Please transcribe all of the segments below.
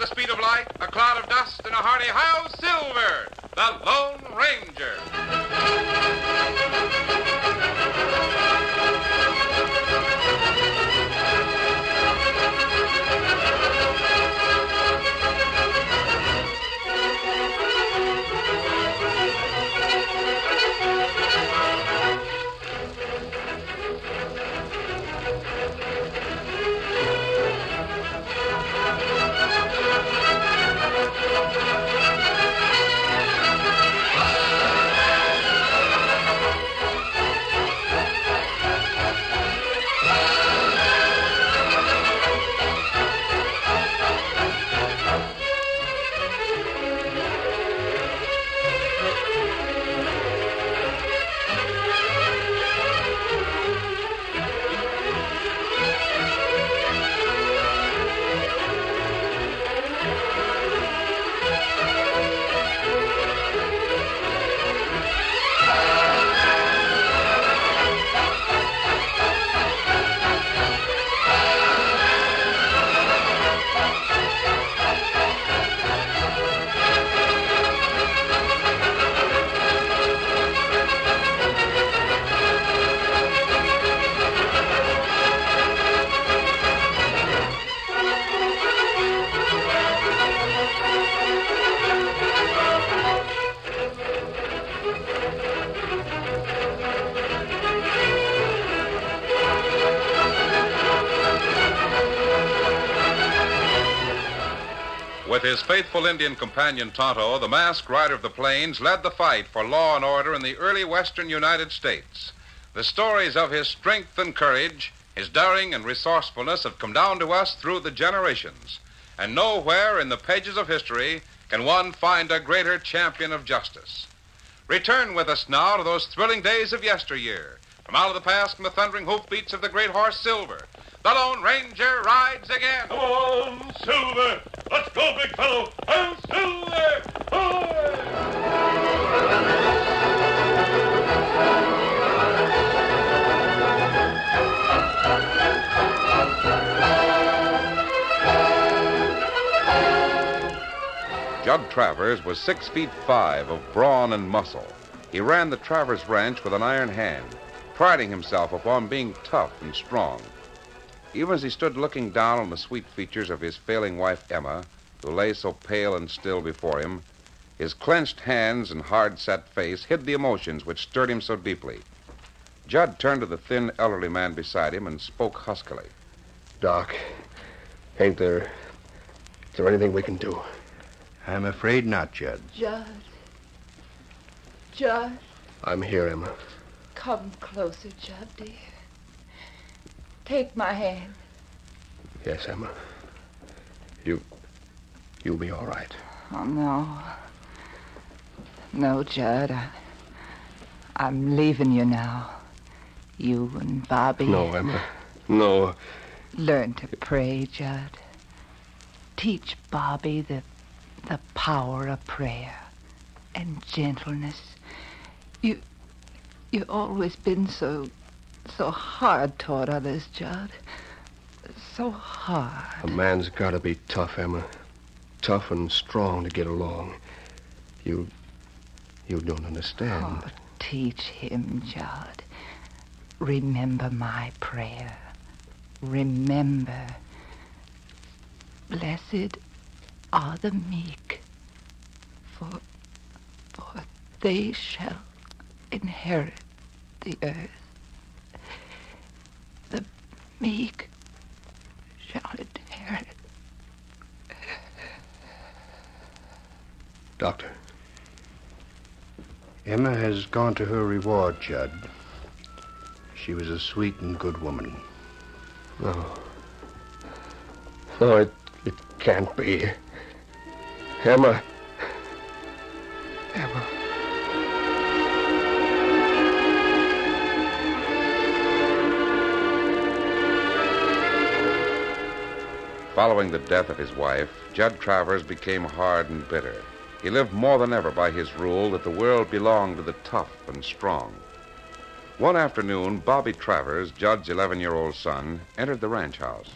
the speed of light, a cloud of dust, and a hearty "Hi-Yo, Silver!" The Lone Ranger. With his faithful Indian companion Tonto, the masked rider of the plains led the fight for law and order in the early western United States. The stories of his strength and courage, his daring and resourcefulness have come down to us through the generations. And nowhere in the pages of history can one find a greater champion of justice. Return with us now to those thrilling days of yesteryear. From out of the past and the thundering hoofbeats of the great horse Silver, the Lone Ranger rides again. Come on, Silver! Let's go, big fellow! I'm Silver! Judd Travers was 6'5" of brawn and muscle. He ran the Travers Ranch with an iron hand, priding himself upon being tough and strong. Even as he stood looking down on the sweet features of his failing wife, Emma, who lay so pale and still before him, his clenched hands and hard-set face hid the emotions which stirred him so deeply. Judd turned to the thin, elderly man beside him and spoke huskily. Doc, is there anything we can do? I'm afraid not, Judd. Judd. I'm here, Emma. Come closer, Judd, dear. Take my hand. Yes, Emma. You'll be all right. Oh, no. No, Judd. I'm leaving you now. You and Bobby. No, Emma. No. Learn to pray, Judd. Teach Bobby the power of prayer and gentleness. You always been so hard toward others, Judd. So hard. A man's got to be tough, Emma. Tough and strong to get along. You don't understand. Oh, teach him, Judd. Remember my prayer. Remember. Blessed are the meek, for they shall inherit the earth. The meek shall inherit. Doctor. Emma has gone to her reward, Judd. She was a sweet and good woman. No. No, it can't be. Emma. Following the death of his wife, Judd Travers became hard and bitter. He lived more than ever by his rule that the world belonged to the tough and strong. One afternoon, Bobby Travers, Judd's 11-year-old son, entered the ranch house.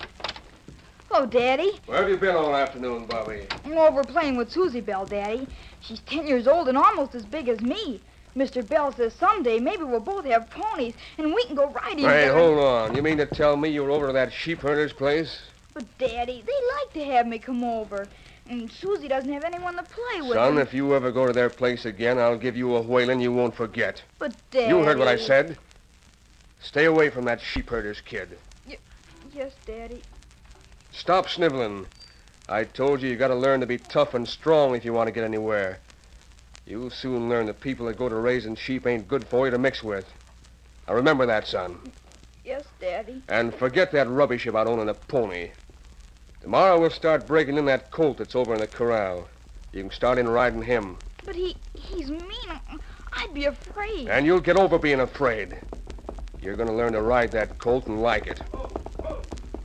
Hello, Daddy. Where have you been all afternoon, Bobby? I'm over playing with Susie Bell, Daddy. She's 10 years old and almost as big as me. Mr. Bell says someday maybe we'll both have ponies and we can go riding. Hey, hold on. You mean to tell me you were over to that sheep herder's place? But, Daddy, they like to have me come over. And Susie doesn't have anyone to play with. Son, if you ever go to their place again, I'll give you a whaling you won't forget. But, Daddy... You heard what I said. Stay away from that sheep herder's kid. Yes, Daddy. Stop sniveling. I told you got to learn to be tough and strong if you want to get anywhere. You'll soon learn that people that go to raising sheep ain't good for you to mix with. Now remember that, son. Yes, Daddy. And forget that rubbish about owning a pony. Tomorrow we'll start breaking in that colt that's over in the corral. You can start in riding him. But he's mean. I'd be afraid. And you'll get over being afraid. You're going to learn to ride that colt and like it.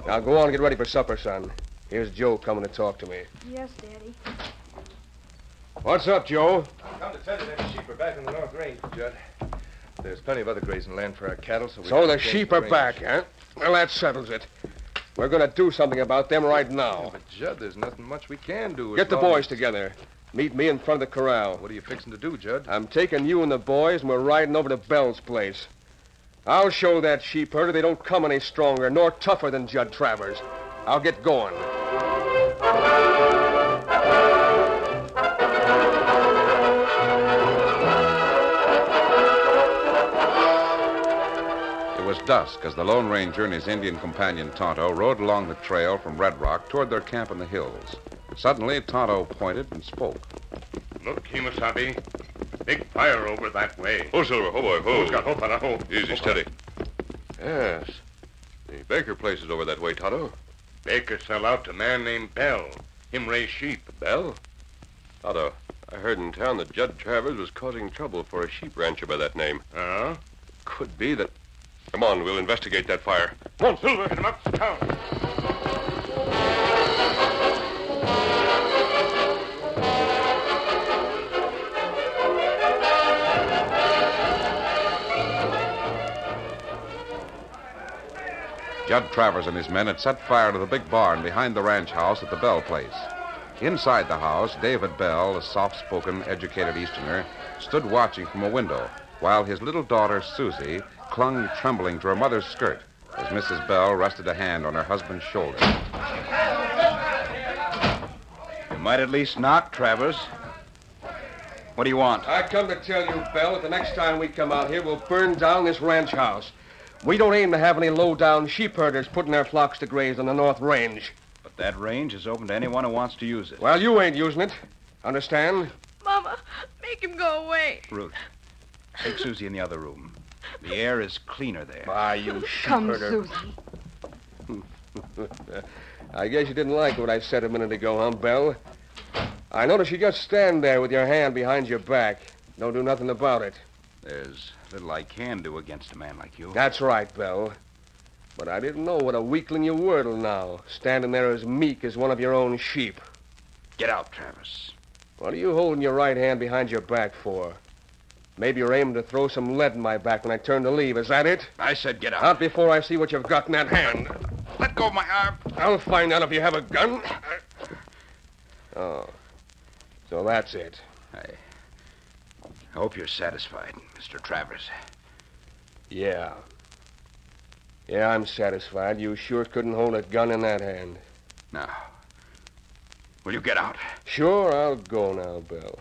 Now go on and get ready for supper, son. Here's Joe coming to talk to me. Yes, Daddy. What's up, Joe? I've come to tell you that the sheep are back in the North Range, Judd. There's plenty of other grazing land for our cattle, so So the sheep are back, huh? Well, that settles it. We're going to do something about them right now. But, Judd, there's nothing much we can do. Get the boys together. Meet me in front of the corral. What are you fixing to do, Judd? I'm taking you and the boys, and we're riding over to Bell's place. I'll show that sheep herder they don't come any stronger nor tougher than Judd Travers. I'll get going. It was dusk as the Lone Ranger and his Indian companion Tonto rode along the trail from Red Rock toward their camp in the hills. Suddenly, Tonto pointed and spoke. Look, Kimasabi. Big fire over that way. Oh, Silver, oh, boy, oh. Who's got hope on a hoe? Easy, steady. Yes. The Baker place is over that way, Tonto. Baker sell out to a man named Bell. Him raise sheep. Bell? Tonto, I heard in town that Judd Travers was causing trouble for a sheep rancher by that name. Huh? Could be that... Come on, we'll investigate that fire. Come on, Silver. Get him uptown. Judd Travers and his men had set fire to the big barn behind the ranch house at the Bell place. Inside the house, David Bell, a soft-spoken, educated Easterner, stood watching from a window, while his little daughter, Susie, clung trembling to her mother's skirt as Mrs. Bell rested a hand on her husband's shoulder. You might at least knock, Travers. What do you want? I come to tell you, Bell, that the next time we come out here, we'll burn down this ranch house. We don't aim to have any low-down sheep herders putting their flocks to graze on the North Range. But that range is open to anyone who wants to use it. Well, you ain't using it. Understand? Mama, make him go away. Ruth, take Susie in the other room. The air is cleaner there. Ah, you sheep Come, herder. Susie. I guess you didn't like what I said a minute ago, huh, Bell? I noticed you just stand there with your hand behind your back. Don't do nothing about it. There's little I can do against a man like you. That's right, Bell. But I didn't know what a weakling you were till now, standing there as meek as one of your own sheep. Get out, Travers. What are you holding your right hand behind your back for? Maybe you're aiming to throw some lead in my back when I turn to leave. Is that it? I said get out. Not before I see what you've got in that hand. Let go of my arm. I'll find out if you have a gun. Oh. So that's it. I hope you're satisfied, Mr. Travers. Yeah. Yeah, I'm satisfied. You sure couldn't hold a gun in that hand. Now, will you get out? Sure, I'll go now, Bill.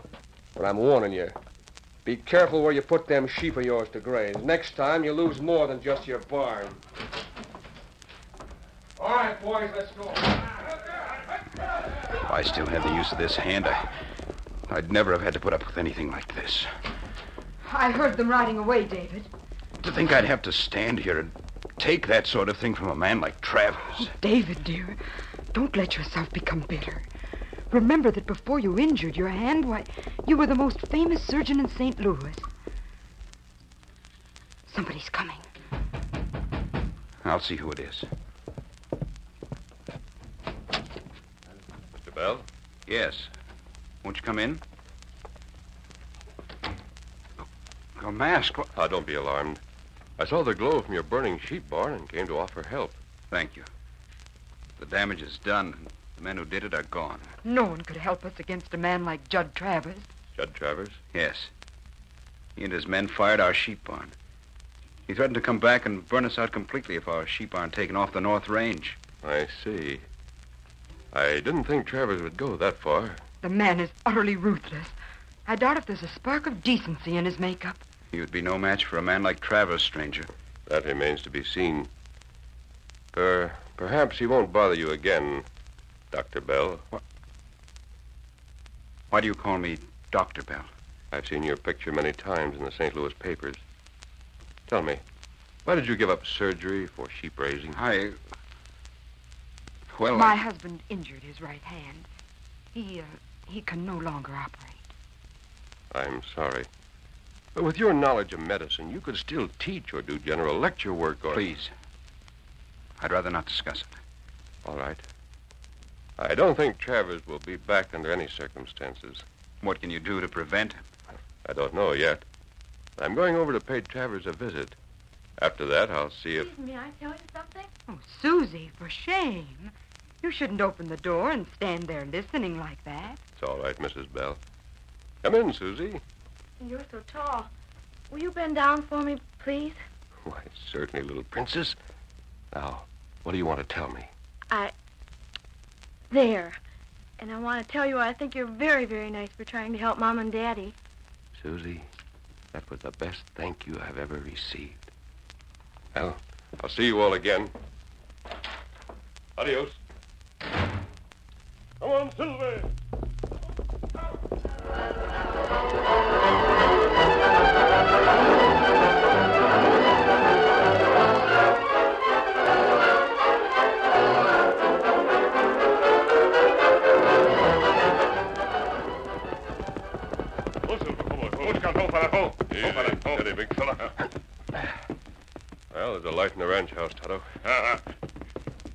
But I'm warning you. Be careful where you put them sheep of yours to graze. Next time, you lose more than just your barn. All right, boys, let's go. If I still had the use of this hand, I'd never have had to put up with anything like this. I heard them riding away, David. To think I'd have to stand here and take that sort of thing from a man like Travers. Oh, David, dear, don't let yourself become bitter. Remember that before you injured your hand, why, you were the most famous surgeon in St. Louis. Somebody's coming. I'll see who it is. Mr. Bell? Yes. Won't you come in? A mask? Don't be alarmed. I saw the glow from your burning sheep barn and came to offer help. Thank you. The damage is done. The men who did it are gone. No one could help us against a man like Judd Travers. Judd Travers? Yes. He and his men fired our sheep barn. He threatened to come back and burn us out completely if our sheep aren't taken off the North Range. I see. I didn't think Travers would go that far. The man is utterly ruthless. I doubt if there's a spark of decency in his makeup. He would be no match for a man like Travers, stranger. That remains to be seen. Perhaps he won't bother you again, Dr. Bell. Why do you call me Dr. Bell? I've seen your picture many times in the St. Louis papers. Tell me, why did you give up surgery for sheep raising? My husband injured his right hand. He can no longer operate. I'm sorry. But with your knowledge of medicine, you could still teach or do general lecture work or... Please. I'd rather not discuss it. All right. I don't think Travers will be back under any circumstances. What can you do to prevent him? I don't know yet. I'm going over to pay Travers a visit. After that, I'll see if... Excuse me, I tell you something? Oh, Susie, for shame. You shouldn't open the door and stand there listening like that. It's all right, Mrs. Bell. Come in, Susie. You're so tall. Will you bend down for me, please? Why, certainly, little princess. Now, what do you want to tell me? There. And I want to tell you I think you're very, very nice for trying to help Mom and Daddy. Susie, that was the best thank you I've ever received. Well, I'll see you all again. Adios. Come on, Silver. Steady, big fella. Well, there's a light in the ranch house, Tonto.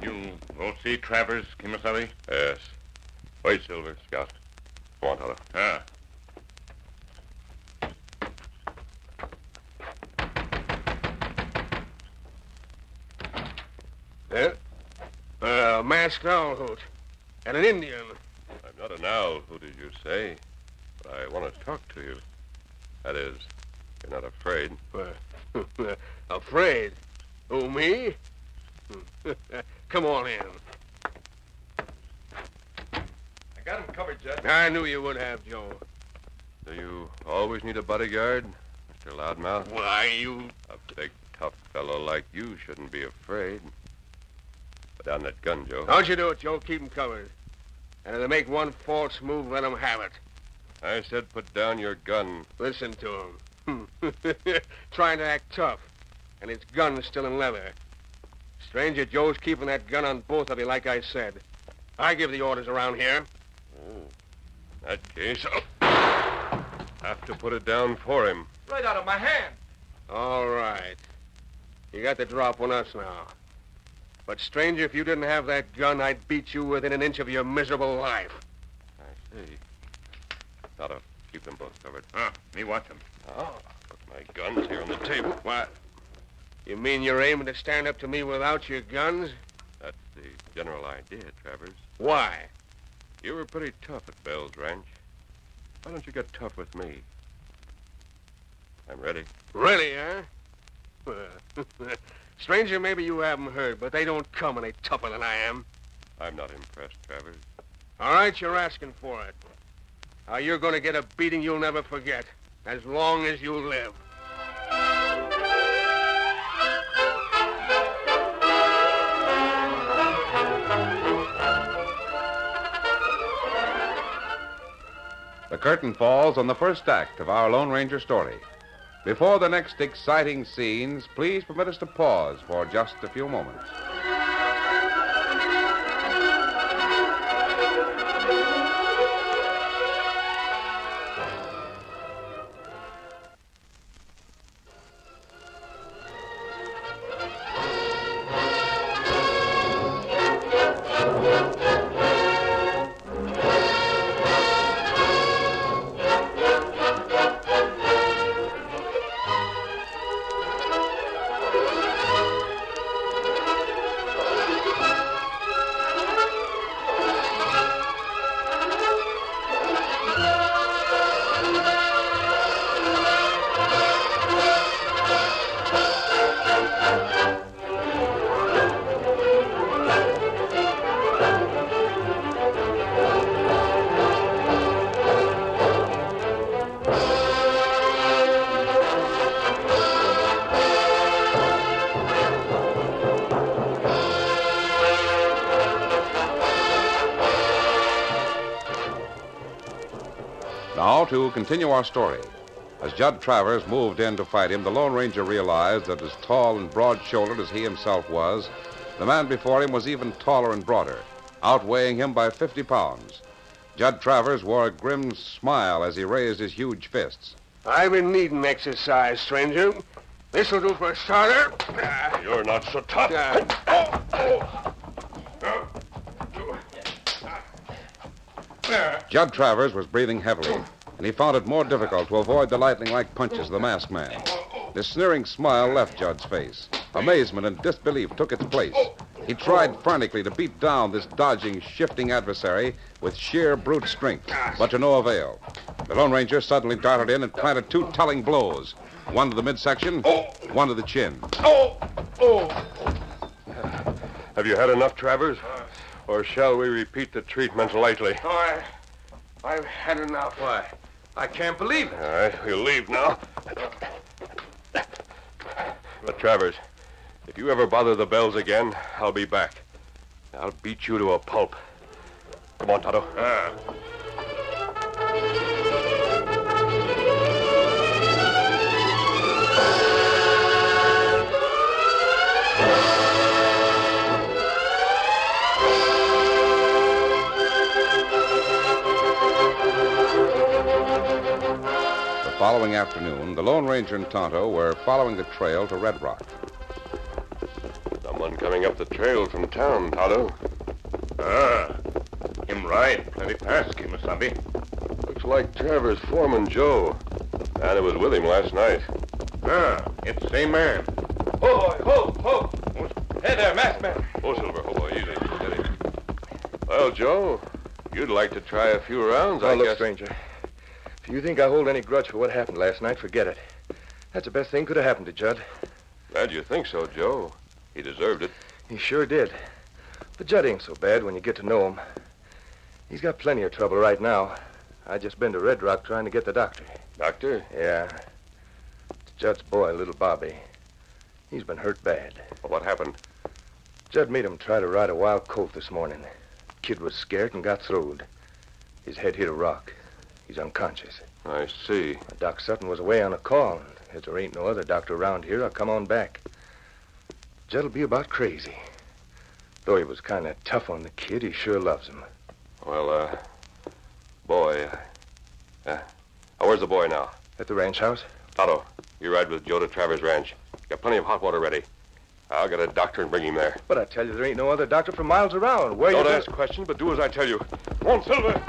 You go see Travers, Kimasabi? Yes. Wait, Silver, Scout. Come on, Tonto. A masked owl hoot. And an Indian. I'm not an owl, who did you say? But I want to talk to you. That is, you're not afraid. Afraid? Who, me? Come on in. I got him covered, Judge. I knew you would have, Joe. Do you always need a bodyguard, Mr. Loudmouth? Why, you... A big, tough fellow like you shouldn't be afraid. Put down that gun, Joe. Don't you do it, Joe. Keep 'em covered. And if they make one false move, let 'em have it. I said put down your gun. Listen to him. Trying to act tough. And his gun's still in leather. Stranger Joe's keeping that gun on both of you, like I said. I give the orders around here. Oh, in that case, I'll have to put it down for him. Right out of my hand. All right. You got the drop on us now. But, stranger, if you didn't have that gun, I'd beat you within an inch of your miserable life. I see. Tonto, keep them both covered. Me watch him. Oh, put my guns here on the table. What? You mean you're aiming to stand up to me without your guns? That's the general idea, Travers. Why? You were pretty tough at Bell's Ranch. Why don't you get tough with me? I'm ready. Really, huh? Stranger, maybe you haven't heard, but they don't come any tougher than I am. I'm not impressed, Travers. All right, you're asking for it. Now, you're going to get a beating you'll never forget, as long as you live. The curtain falls on the first act of our Lone Ranger story. Before the next exciting scenes, please permit us to pause for just a few moments. to continue our story. As Judd Travers moved in to fight him, the Lone Ranger realized that as tall and broad-shouldered as he himself was, the man before him was even taller and broader, outweighing him by 50 pounds. Judd Travers wore a grim smile as he raised his huge fists. I've been needing exercise, stranger. This'll do for a starter. You're not so tough. Judd Travers was breathing heavily, and he found it more difficult to avoid the lightning-like punches of the masked man. This sneering smile left Judd's face. Amazement and disbelief took its place. He tried frantically to beat down this dodging, shifting adversary with sheer brute strength, but to no avail. The Lone Ranger suddenly darted in and planted 2 telling blows, one to the midsection, one to the chin. Have you had enough, Travers? Or shall we repeat the treatment lightly? Oh, I've had enough. Why? I can't believe it. All right, we'll leave now. But, Travers, if you ever bother the Bells again, I'll be back. I'll beat you to a pulp. Come on, Tonto. The following afternoon, the Lone Ranger and Tonto were following the trail to Red Rock. Someone coming up the trail from town, Tonto. Him ride plenty fast, Kimasabi. Looks like Travers' foreman, Joe. Man who was with him last night. It's same man. Ho! Hey there, masked man. Oh, Silver, boy, easy. Steady. Well, Joe, you'd like to try a few rounds, I Look, guess. stranger. If you think I hold any grudge for what happened last night, forget it. That's the best thing could have happened to Judd. Glad you think so, Joe. He deserved it. He sure did. But Judd ain't so bad when you get to know him. He's got plenty of trouble right now. I just been to Red Rock trying to get the doctor. Doctor? Yeah. It's Judd's boy, little Bobby. He's been hurt bad. Well, what happened? Judd made him try to ride a wild colt this morning. Kid was scared and got throwed. His head hit a rock. He's unconscious. I see. Doc Sutton was away on a call. As there ain't no other doctor around here, I'll come on back. Judd'll be about crazy. Though he was kind of tough on the kid, he sure loves him. Well, boy. Where's the boy now? At the ranch house? Otto, you ride with Joe to Travers Ranch. Got plenty of hot water ready. I'll get a doctor and bring him there. But I tell you, there ain't no other doctor for miles around. Where Don't you ask questions, but do as I tell you. Come on, Silver.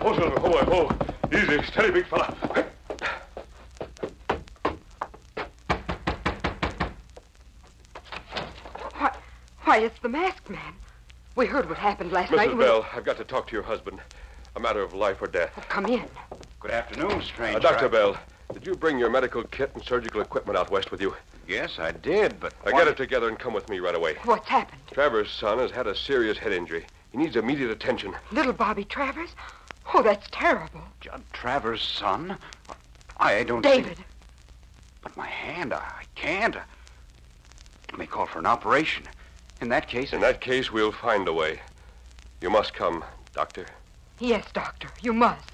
Oh, Silver, boy, oh. Easy, steady, big fella. Why, it's the masked man. We heard what happened last night. Mrs. Bell, I've got to talk to your husband. A matter of life or death. Oh, come in. Good afternoon, stranger. Dr. Bell, did you bring your medical kit and surgical equipment out west with you? Yes, I did, but... Get it together and come with me right away. What's happened? Travers' son has had a serious head injury. He needs immediate attention. Little Bobby Travers? Oh, that's terrible. Judd Travers' son? I don't David. see... But my hand, I can't. It may call for an operation. In that case, we'll find a way. You must come, Doctor. Yes, Doctor, you must.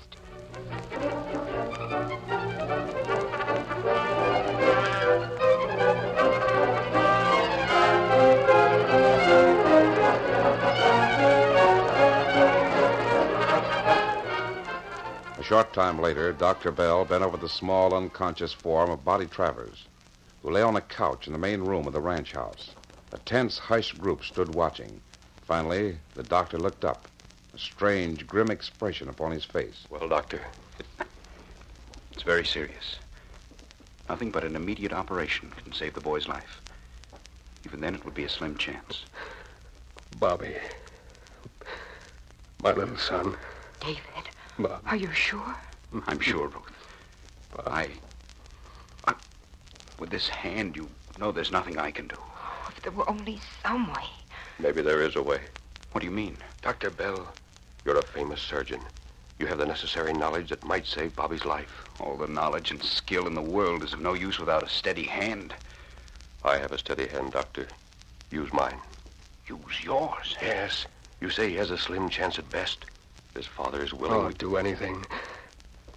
A short time later, Dr. Bell bent over the small, unconscious form of Bobby Travers, who lay on a couch in the main room of the ranch house. A tense, hushed group stood watching. Finally, the doctor looked up, a strange, grim expression upon his face. Well, Doctor? It's very serious. Nothing but an immediate operation can save the boy's life. Even then, it would be a slim chance. Bobby. My little son. David, Bob. are you sure? I'm sure, Ruth. But with this hand, you know there's nothing I can do. Oh, If there were only some way. Maybe there is a way. What do you mean? Dr. Bell, you're a famous surgeon. You have the necessary knowledge that might save Bobby's life. All the knowledge and skill in the world is of no use without a steady hand. I have a steady hand, Doctor. Use mine. Use yours? Yes. You say he has a slim chance at best. His father is willing. I'll do anything.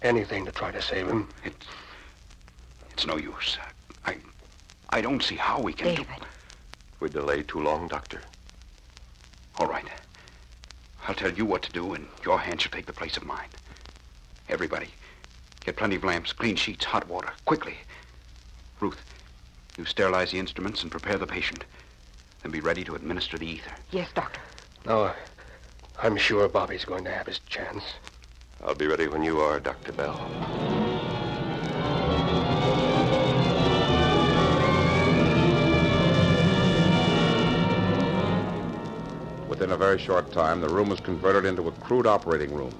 Anything to try to save him. It's no use. I don't see how we can David. If we delay too long, Doctor. All right. I'll tell you what to do, and your hand shall take the place of mine. Everybody, get plenty of lamps, clean sheets, hot water, quickly. Ruth, you sterilize the instruments and prepare the patient. Then be ready to administer the ether. Yes, Doctor. No, I'm sure Bobby's going to have his chance. I'll be ready when you are, Dr. Bell. Within a very short time, the room was converted into a crude operating room.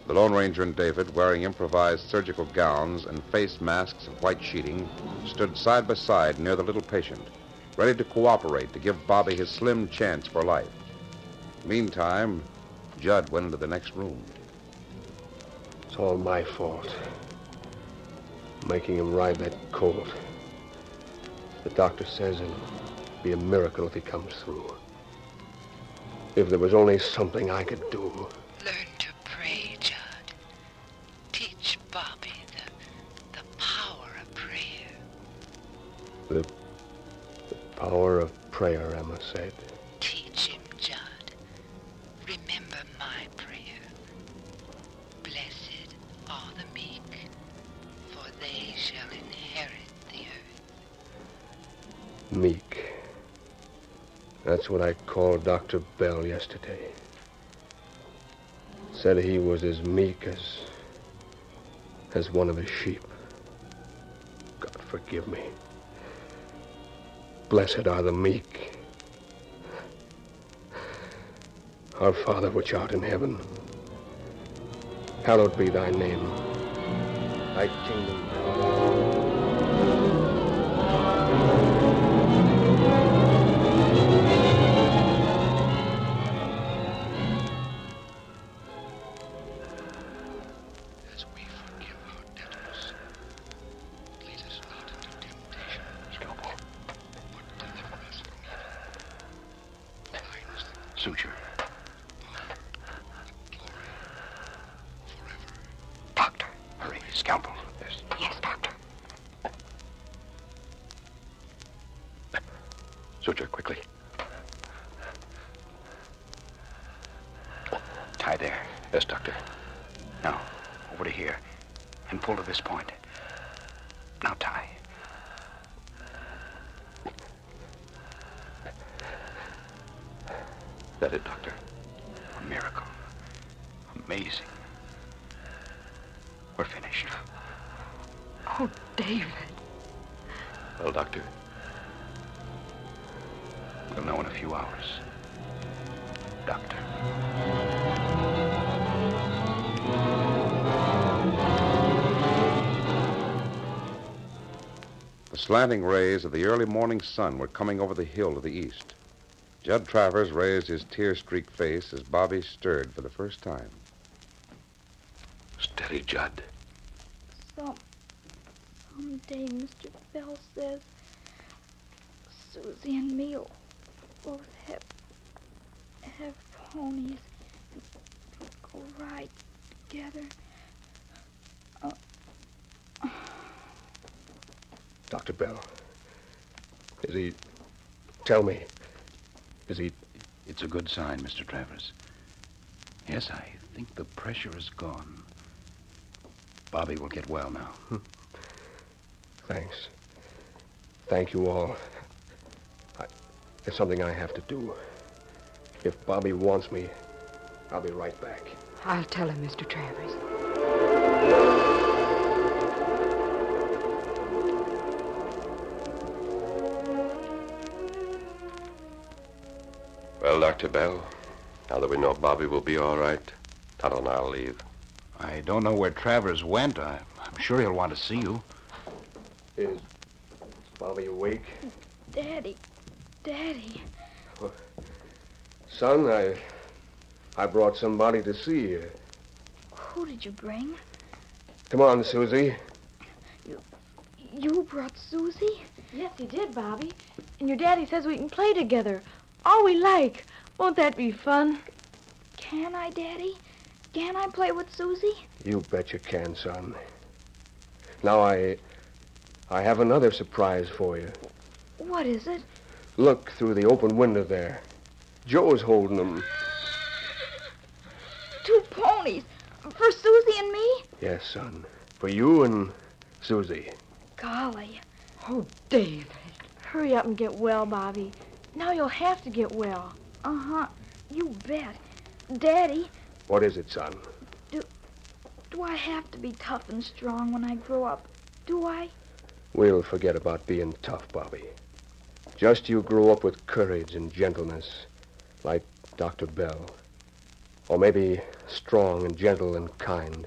The Lone Ranger and David, wearing improvised surgical gowns and face masks of white sheeting, stood side by side near the little patient, ready to cooperate to give Bobby his slim chance for life. Meantime, Judd went into the next room. It's all my fault. Making him ride that colt. The doctor says it'll be a miracle if he comes through. If there was only something I could do. Learn to pray, Judd. Teach Bobby the power of prayer. The power of prayer, Emma said. Teach him, Judd. Remember my prayer. Blessed are the meek, for they shall inherit the earth. Meek. That's what I called Dr. Bell yesterday. Said he was as meek as one of his sheep. God forgive me. Blessed are the meek. Our Father which art in heaven, hallowed be thy name. Thy kingdom come. Suture. Doctor. Hurry, scalpel. Yes. Yes, Doctor. Suture, quickly. Tie there. Yes, Doctor. Now, over to here. And pull to this point. Now tie. That it, Doctor? A miracle. Amazing. We're finished. Oh, David. Well, Doctor? We'll know in a few hours. Doctor. The slanting rays of the early morning sun were coming over the hill to the east. Judd Travers raised his tear-streaked face as Bobby stirred for the first time. Steady, Judd. Someday, Mr. Bell says, Susie and me will both have ponies and go ride together. Dr. Bell. Is he... Tell me. Is he... It's a good sign, Mr. Travers. Yes, I think the pressure is gone. Bobby will get well now. Thanks. Thank you all. There's something I have to do. If Bobby wants me, I'll be right back. I'll tell him, Mr. Travers. Well, Dr. Bell, now that we know Bobby will be all right, Tonto and I'll leave. I don't know where Travers went. I'm sure he'll want to see you. Is Bobby awake? Daddy, Daddy. Son, I brought somebody to see you. Who did you bring? Come on, Susie. You brought Susie? Yes, he did, Bobby. And your daddy says we can play together. All we like. Won't that be fun? Can I, Daddy? Can I play with Susie? You bet you can, son. Now, I have another surprise for you. What is it? Look through the open window there. Joe's holding them. 2 ponies. For Susie and me? Yes, son. For you and Susie. Golly. Oh, David. Hurry up and get well, Bobby. Now you'll have to get well. Uh-huh. You bet. Daddy, What is it, son? do I have to be tough and strong when I grow up? Do I? We'll forget about being tough, Bobby. Just you grow up with courage and gentleness, like Dr. Bell. Or maybe strong and gentle and kind,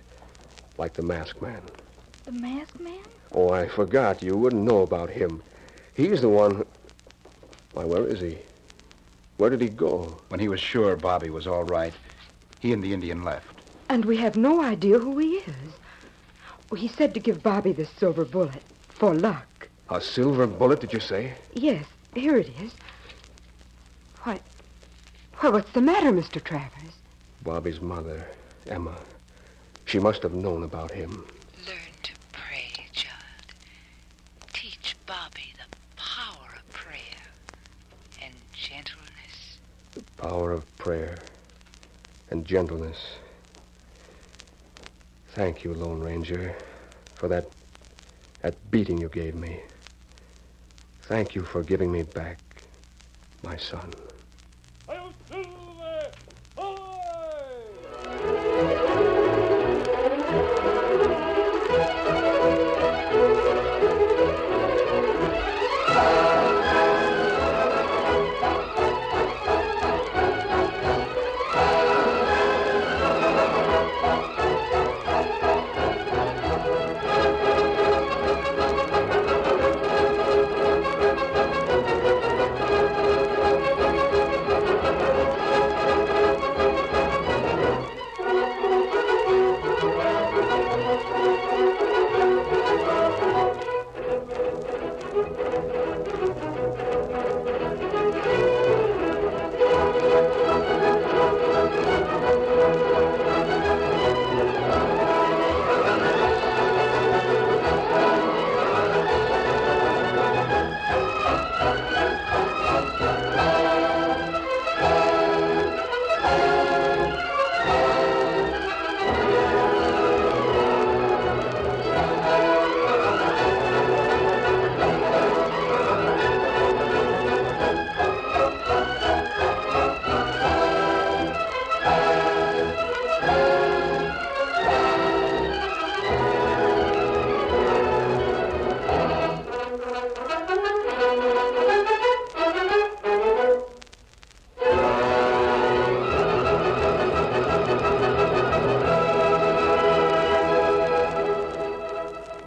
like the Masked Man. The Masked Man? Oh, I forgot. You wouldn't know about him. He's the one who... Why, where is he? Where did he go? When he was sure Bobby was all right, he and the Indian left. And we have no idea who he is. He said to give Bobby the silver bullet for luck. A silver bullet, did you say? Yes, here it is. Why, what's the matter, Mr. Travers? Bobby's mother, Emma. She must have known about him. Learn to pray, child. Teach Bobby the power of prayer and gentleness. The power of prayer and gentleness. Thank you, Lone Ranger, for that beating you gave me. Thank you for giving me back my son.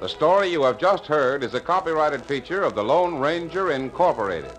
The story you have just heard is a copyrighted feature of the Lone Ranger Incorporated.